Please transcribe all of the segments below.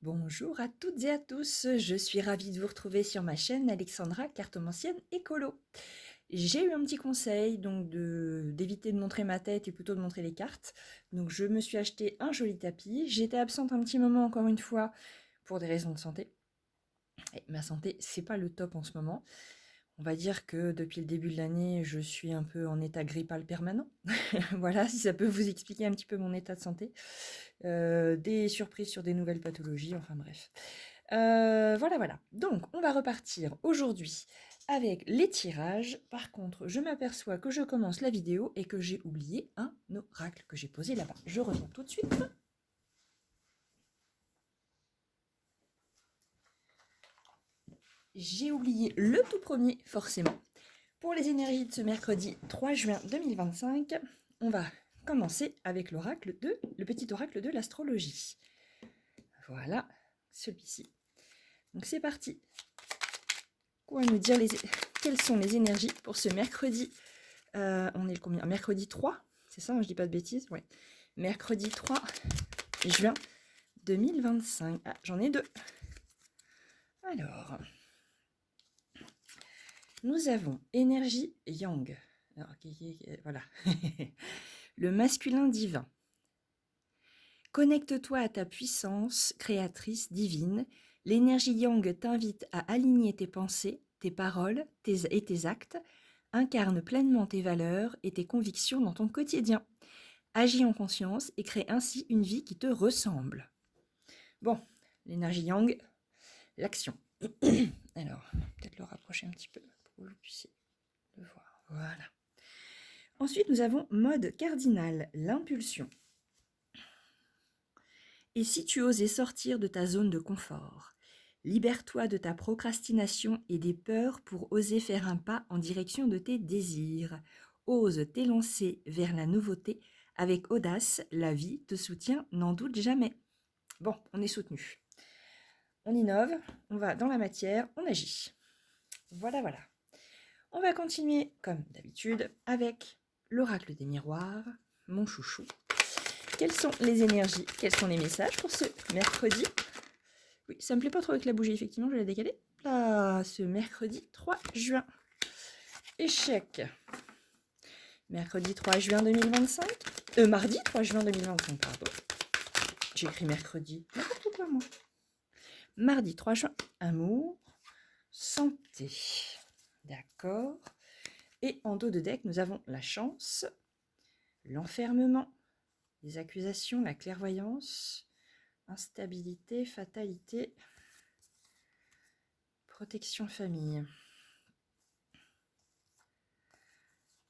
Bonjour à toutes et à tous, je suis ravie de vous retrouver sur ma chaîne Alexandra Cartomancienne Écolo. J'ai eu un petit conseil donc d'éviter de montrer ma tête et plutôt de montrer les cartes. Donc je me suis acheté un joli tapis. J'étais absente un petit moment encore une fois pour des raisons de santé. Et ma santé, c'est pas le top en ce moment. On va dire que depuis le début de l'année, je suis un peu en état grippal permanent. Voilà, si ça peut vous expliquer un petit peu mon état de santé. Des surprises sur des nouvelles pathologies, enfin bref. Voilà. Donc, on va repartir aujourd'hui avec les tirages. Par contre, je m'aperçois que je commence la vidéo et que j'ai oublié un oracle que j'ai posé là-bas. Je reviens tout de suite. J'ai oublié le tout premier, forcément. Pour les énergies de ce mercredi 3 juin 2025, on va commencer avec le petit oracle de l'astrologie. Voilà, celui-ci. Donc c'est parti. Quoi nous dire quelles sont les énergies pour ce mercredi on est le combien? Mercredi 3, c'est ça, je dis pas de bêtises, ouais. Mercredi 3 juin 2025. Ah, j'en ai deux. Alors, nous avons énergie yang. Alors, voilà. Le masculin divin. Connecte-toi à ta puissance créatrice divine. L'énergie yang t'invite à aligner tes pensées, tes paroles et tes actes. Incarne pleinement tes valeurs et tes convictions dans ton quotidien. Agis en conscience et crée ainsi une vie qui te ressemble. Bon, l'énergie yang, l'action. Alors, peut-être le rapprocher un petit peu pour que vous puissiez le voir. Voilà. Ensuite, nous avons mode cardinal, l'impulsion. Et si tu osais sortir de ta zone de confort, libère-toi de ta procrastination et des peurs pour oser faire un pas en direction de tes désirs. Ose t'élancer vers la nouveauté. Avec audace, la vie te soutient, n'en doute jamais. Bon, on est soutenu. On innove, on va dans la matière, on agit. Voilà. On va continuer, comme d'habitude, avec l'oracle des miroirs, mon chouchou. Quelles sont les énergies, quels sont les messages pour ce mercredi? Oui, ça me plaît pas trop avec la bougie, effectivement, je vais la décaler. Là, ce mercredi 3 juin. Échec. Mercredi 3 juin 2025. Mardi 3 juin 2025, pardon. J'ai écrit mercredi. N'importe quoi, moi. Mardi 3 juin. Amour. Santé. D'accord. Et en dos de deck, nous avons la chance, l'enfermement, les accusations, la clairvoyance, instabilité, fatalité, protection famille.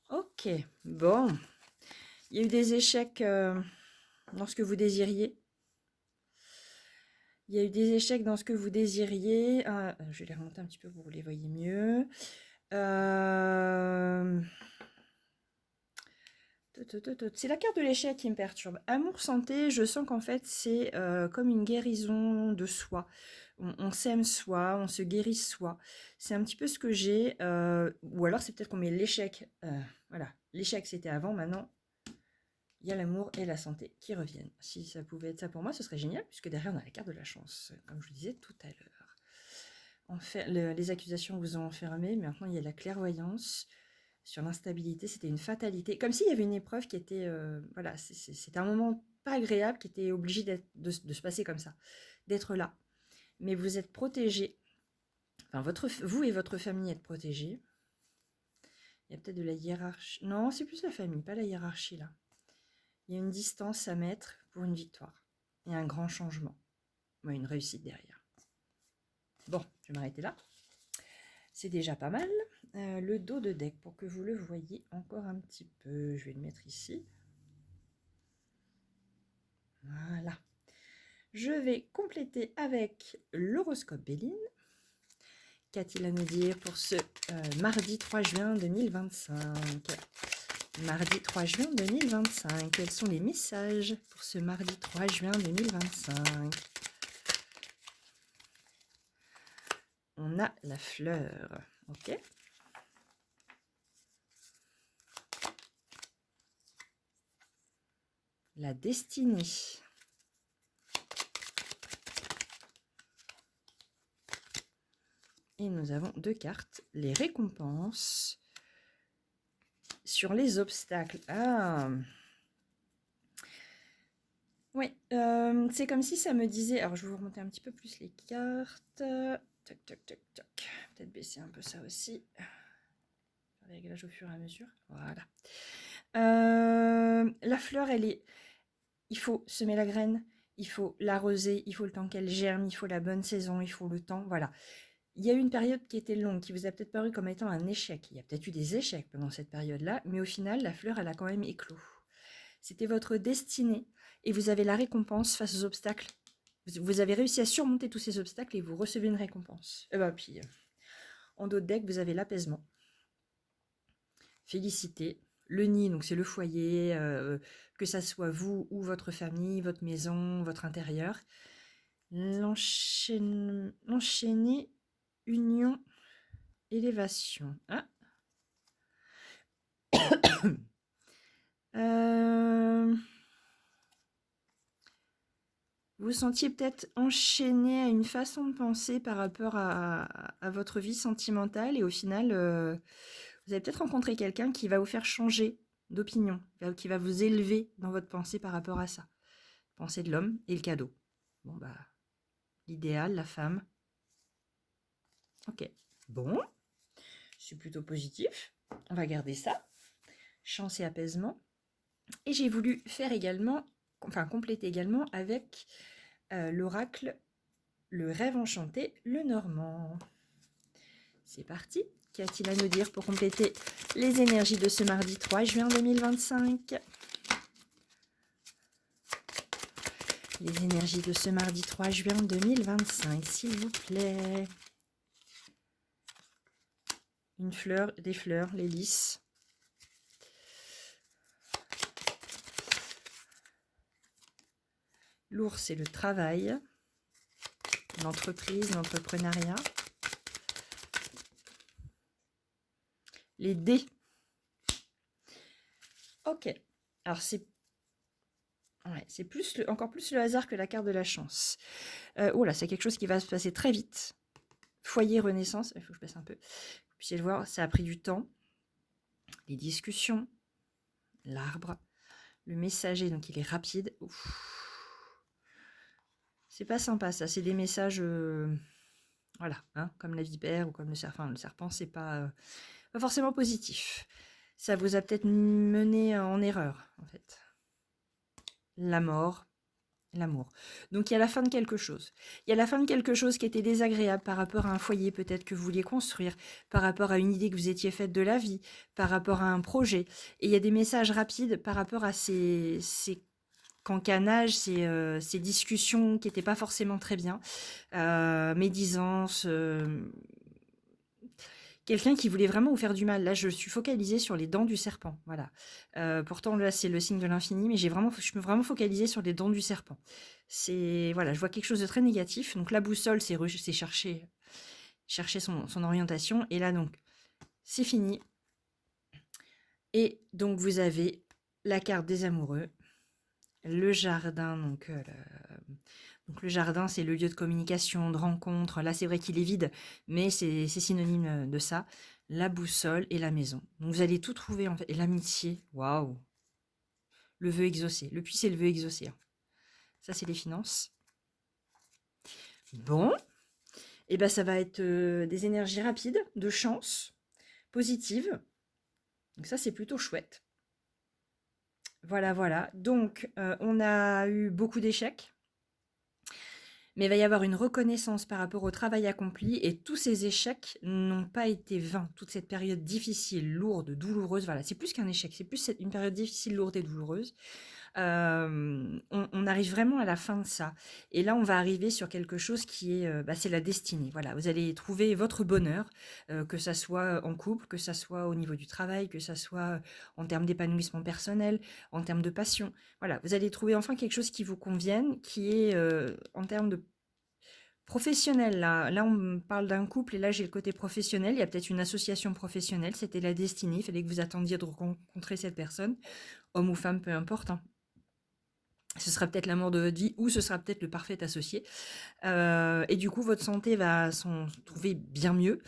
Ok, bon. Il y a eu des échecs dans ce que vous désiriez. Je vais les remonter un petit peu pour que vous les voyez mieux. C'est la carte de l'échec qui me perturbe. Amour, santé, je sens qu'en fait c'est comme une guérison de soi. On s'aime soi, on se guérit soi. C'est un petit peu ce que j'ai. Ou alors c'est peut-être qu'on met l'échec. Voilà, l'échec c'était avant, maintenant il y a l'amour et la santé qui reviennent. Si ça pouvait être ça pour moi, ce serait génial, puisque derrière on a la carte de la chance, comme je vous disais tout à l'heure. Les accusations vous ont enfermé, mais maintenant il y a la clairvoyance. Sur l'instabilité, c'était une fatalité. Comme s'il y avait une épreuve qui était... voilà, c'était un moment pas agréable qui était obligé de se passer comme ça, d'être là. Mais vous êtes protégés. Enfin, vous et votre famille êtes protégés. Il y a peut-être de la hiérarchie. Non, c'est plus la famille, pas la hiérarchie là. Il y a une distance à mettre pour une victoire. Et un grand changement. Ouais, une réussite derrière. Bon, je vais m'arrêter là. C'est déjà pas mal. Le dos de deck, pour que vous le voyez encore un petit peu. Je vais le mettre ici. Voilà. Je vais compléter avec l'horoscope Béline. Qu'a-t-il à nous dire pour ce mardi 3 juin 2025? Mardi 3 juin 2025. Quels sont les messages pour ce mardi 3 juin 2025? On a la fleur. Ok. La destinée. Et nous avons 2 cartes, les récompenses sur les obstacles. Ah, oui, c'est comme si ça me disait... Alors, je vais vous remonter un petit peu plus les cartes. Tac, tac, tac, tac. Peut-être baisser un peu ça aussi. Le réglage au fur et à mesure. Voilà. La fleur, elle est... Il faut semer la graine, il faut l'arroser, il faut le temps qu'elle germe, il faut la bonne saison, il faut le temps, voilà. Il y a eu une période qui était longue, qui vous a peut-être paru comme étant un échec. Il y a peut-être eu des échecs pendant cette période-là, mais au final, la fleur, elle a quand même éclos. C'était votre destinée, et vous avez la récompense face aux obstacles. Vous avez réussi à surmonter tous ces obstacles, et vous recevez une récompense. Et puis, en dos de deck, vous avez l'apaisement. Félicité. Le nid, donc c'est le foyer, que ça soit vous ou votre famille, votre maison, votre intérieur. L'enchaîner, union, élévation. Ah. Vous sentiez peut-être enchaîné à une façon de penser par rapport à votre vie sentimentale et au final, vous avez peut-être rencontré quelqu'un qui va vous faire changer d'opinion, qui va vous élever dans votre pensée par rapport à ça. Pensée de l'homme et le cadeau. Bon, bah, l'idéal, la femme. Ok. Bon, c'est plutôt positif. On va garder ça. Chance et apaisement. Et j'ai voulu faire également, enfin compléter également avec l'oracle, le rêve enchanté, le normand. C'est parti. Qu'y a-t-il à nous dire pour compléter les énergies de ce mardi 3 juin 2025 ? Les énergies de ce mardi 3 juin 2025, s'il vous plaît. Une fleur, des fleurs, les lys. L'ours, c'est le travail, l'entreprise, l'entrepreneuriat. Les dés. Ok. Alors, c'est plus encore plus le hasard que la carte de la chance. Oh là, c'est quelque chose qui va se passer très vite. Foyer renaissance. Il faut que je baisse un peu. Vous puissiez le voir, ça a pris du temps. Les discussions. L'arbre. Le messager, donc il est rapide. C'est pas sympa, ça. C'est des messages... voilà, hein, comme la vipère ou comme le serpent. Le serpent, c'est pas forcément positif. Ça vous a peut-être mené en erreur, en fait. La mort, l'amour. Donc il y a la fin de quelque chose. Il y a la fin de quelque chose qui était désagréable par rapport à un foyer peut-être que vous vouliez construire, par rapport à une idée que vous étiez faite de la vie, par rapport à un projet. Et il y a des messages rapides par rapport à ces cancanages, ces discussions qui n'étaient pas forcément très bien. Médisance... quelqu'un qui voulait vraiment vous faire du mal. Là, je suis focalisée sur les dents du serpent. Voilà. Pourtant, là, c'est le signe de l'infini, mais je suis vraiment focalisée sur les dents du serpent. Voilà, je vois quelque chose de très négatif. Donc, la boussole, c'est chercher son orientation. Et là, donc, c'est fini. Et donc, vous avez la carte des amoureux, le jardin, donc le jardin, c'est le lieu de communication, de rencontre. Là, c'est vrai qu'il est vide, mais c'est synonyme de ça. La boussole et la maison. Donc, vous allez tout trouver, en fait. Et l'amitié, waouh. Le vœu exaucé. Le puits, c'est le vœu exaucé. Ça, c'est les finances. Bon. Et ben, ça va être des énergies rapides, de chance, positives. Donc, ça, c'est plutôt chouette. Voilà, voilà. Donc, on a eu beaucoup d'échecs. Mais il va y avoir une reconnaissance par rapport au travail accompli et tous ces échecs n'ont pas été vains. Toute cette période difficile, lourde, douloureuse, voilà, c'est plus qu'un échec, c'est plus une période difficile, lourde et douloureuse. On arrive vraiment à la fin de ça. Et là, on va arriver sur quelque chose qui est, c'est la destinée. Voilà, vous allez trouver votre bonheur, que ça soit en couple, que ça soit au niveau du travail, que ça soit en termes d'épanouissement personnel, en termes de passion. Voilà, vous allez trouver enfin quelque chose qui vous convienne, qui est en termes de professionnel. Là, on parle d'un couple et là, j'ai le côté professionnel. Il y a peut-être une association professionnelle. C'était la destinée. Il fallait que vous attendiez de rencontrer cette personne, homme ou femme, peu importe. Hein. Ce sera peut-être l'amour de votre vie ou ce sera peut-être le parfait associé. Et du coup, votre santé va s'en trouver bien mieux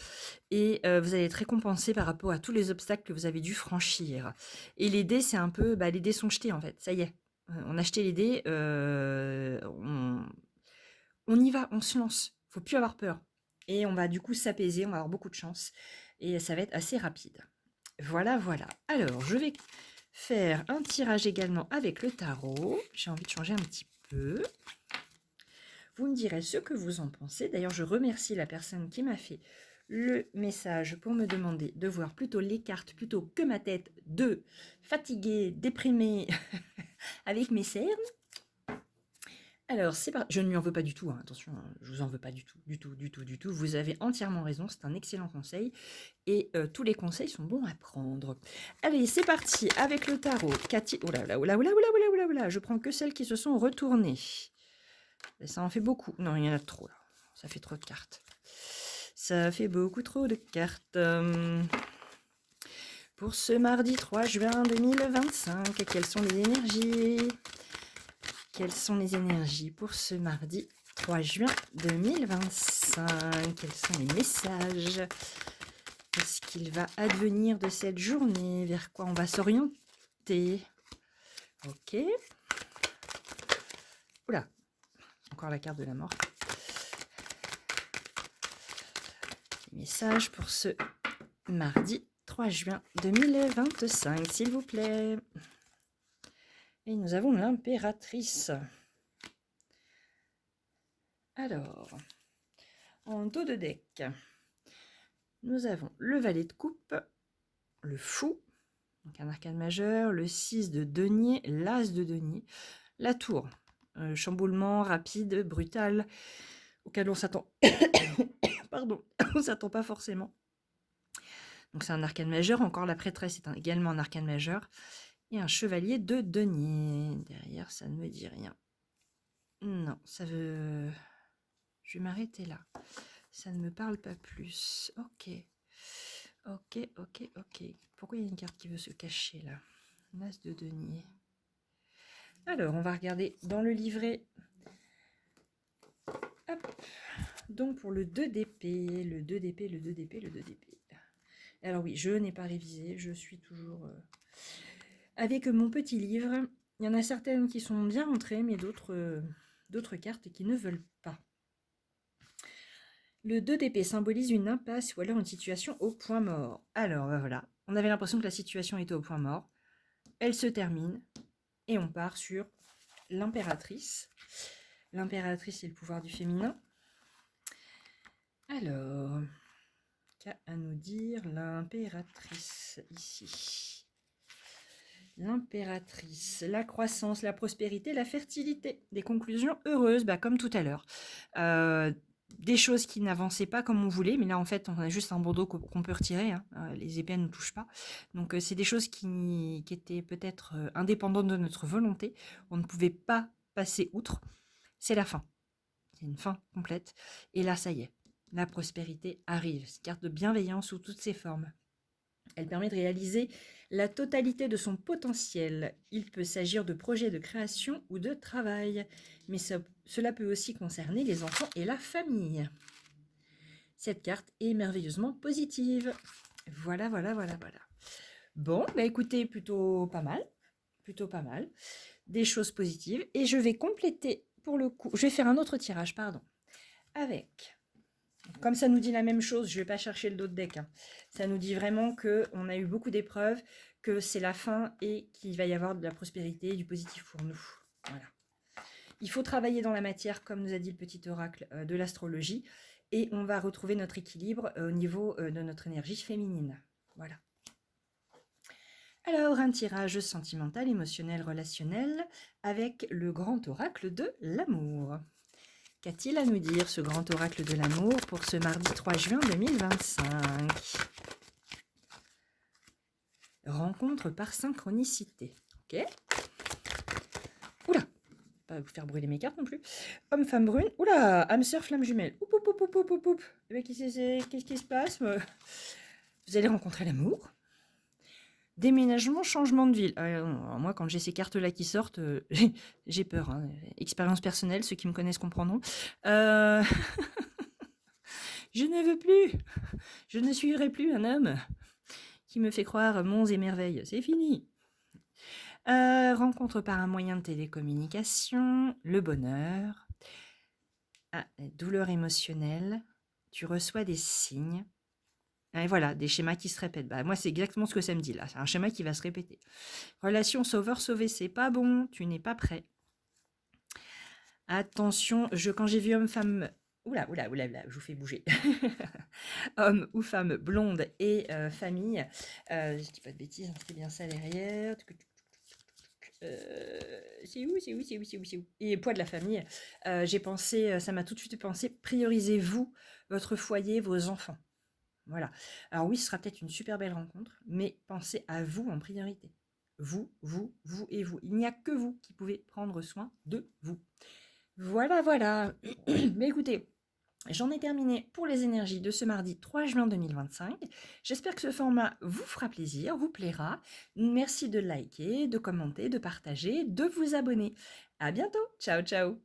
et vous allez être récompensé par rapport à tous les obstacles que vous avez dû franchir. Et les dés, c'est un peu, les dés sont jetés en fait, ça y est. On a jeté les dés, on y va, on se lance. Faut plus avoir peur. Et on va du coup s'apaiser, on va avoir beaucoup de chance et ça va être assez rapide. Voilà, voilà. Alors, je vais faire un tirage également avec le tarot. J'ai envie de changer un petit peu. Vous me direz ce que vous en pensez. D'ailleurs, je remercie la personne qui m'a fait le message pour me demander de voir plutôt les cartes plutôt que ma tête de fatiguée, déprimée avec mes cernes. Alors, c'est parti. Je ne lui en veux pas du tout, hein. Attention, hein, je vous en veux pas du tout, du tout, du tout, du tout. Vous avez entièrement raison, c'est un excellent conseil et tous les conseils sont bons à prendre. Allez, c'est parti avec le tarot. Cathy, oula, oula, oula, oula, oula, oula, oula, oula. Je prends que celles qui se sont retournées. Ça en fait beaucoup. Non, il y en a trop là. Ça fait trop de cartes. Ça fait beaucoup trop de cartes. Pour ce mardi 3 juin 2025, quelles sont les énergies? Quelles sont les énergies pour ce mardi 3 juin 2025? Quels sont les messages? Qu'est-ce qu'il va advenir de cette journée? Vers quoi on va s'orienter? Ok. Oula, encore la carte de la mort. Message pour ce mardi 3 juin 2025, s'il vous plaît. Et nous avons l'impératrice. Alors, en dos de deck, nous avons le valet de coupe, le fou, donc un arcane majeur, le 6 de denier, l'as de denier, la tour, chamboulement rapide, brutal, auquel on s'attend. Pardon, on s'attend pas forcément. Donc c'est un arcane majeur, encore la prêtresse est également un arcane majeur, et un chevalier de denier. Derrière, ça ne me dit rien. Non, ça veut... Je vais m'arrêter là. Ça ne me parle pas plus. Ok. Ok, ok, ok. Pourquoi il y a une carte qui veut se cacher là? L'as de denier. Alors, on va regarder dans le livret. Hop. Donc, pour le 2 d'épée, le 2 d'épée, le 2 d'épée, le 2 d'épée. Alors oui, je n'ai pas révisé. Je suis toujours avec mon petit livre. Il y en a certaines qui sont bien rentrées, mais d'autres cartes qui ne veulent pas. Le 2 d'épée symbolise une impasse ou alors une situation au point mort. Alors, voilà. On avait l'impression que la situation était au point mort. Elle se termine et on part sur l'impératrice. L'impératrice, c'est le pouvoir du féminin. Alors, qu'a à nous dire l'impératrice ici? L'impératrice, la croissance, la prospérité, la fertilité. Des conclusions heureuses, comme tout à l'heure. Des choses qui n'avançaient pas comme on voulait, mais là en fait on a juste un bandeau qu'on peut retirer, hein. Les épées ne nous touchent pas. Donc c'est des choses qui étaient peut-être indépendantes de notre volonté. On ne pouvait pas passer outre. C'est la fin. C'est une fin complète. Et là, ça y est, la prospérité arrive. C'est une carte de bienveillance sous toutes ses formes. Elle permet de réaliser la totalité de son potentiel. Il peut s'agir de projets de création ou de travail, mais cela peut aussi concerner les enfants et la famille. Cette carte est merveilleusement positive. Voilà, voilà, voilà, voilà. Bon, écoutez, plutôt pas mal. Plutôt pas mal. Des choses positives. Et je vais compléter pour le coup. Je vais faire un autre tirage, pardon. Avec... Comme ça nous dit la même chose, je ne vais pas chercher le dos de deck. Hein. Ça nous dit vraiment qu'on a eu beaucoup d'épreuves, que c'est la fin et qu'il va y avoir de la prospérité et du positif pour nous. Voilà. Il faut travailler dans la matière, comme nous a dit le petit oracle de l'astrologie, et on va retrouver notre équilibre au niveau de notre énergie féminine. Voilà. Alors, un tirage sentimental, émotionnel, relationnel, avec le grand oracle de l'amour. Qu'a-t-il à nous dire, ce grand oracle de l'amour, pour ce mardi 3 juin 2025? Rencontre par synchronicité. Ok. Oula, pas vous faire brûler mes cartes non plus. Homme, femme brune. Oula, âme sœur, flamme jumelle. Oup, oup, oup, oup, oup, oup, oup. Qu'est-ce qui se passe? Vous allez rencontrer l'amour. Déménagement, changement de ville. Non, alors moi, quand j'ai ces cartes-là qui sortent, j'ai peur, hein. Expérience personnelle, ceux qui me connaissent comprendront. Heu, je ne veux plus, je ne suivrai plus un homme qui me fait croire monts et merveilles. C'est fini. Rencontre par un moyen de télécommunication, le bonheur. Ah, douleur émotionnelle. Tu reçois des signes. Et voilà, des schémas qui se répètent. Bah, moi, c'est exactement ce que ça me dit là. C'est un schéma qui va se répéter. Relation sauveur-sauvé, c'est pas bon, tu n'es pas prêt. Attention, quand j'ai vu homme-femme... Oula, oula, oula, oula, je vous fais bouger. Homme ou femme blonde et famille. Je dis pas de bêtises, hein, c'est bien ça derrière. C'est où, c'est où, c'est où, c'est où, c'est où. Et poids de la famille. J'ai pensé, ça m'a tout de suite pensé, priorisez-vous, votre foyer, vos enfants. Voilà. Alors oui, ce sera peut-être une super belle rencontre, mais pensez à vous en priorité. Vous, vous, vous et vous. Il n'y a que vous qui pouvez prendre soin de vous. Voilà, voilà. Mais écoutez, j'en ai terminé pour les énergies de ce mardi 3 juin 2025. J'espère que ce format vous fera plaisir, vous plaira. Merci de liker, de commenter, de partager, de vous abonner. À bientôt. Ciao, ciao.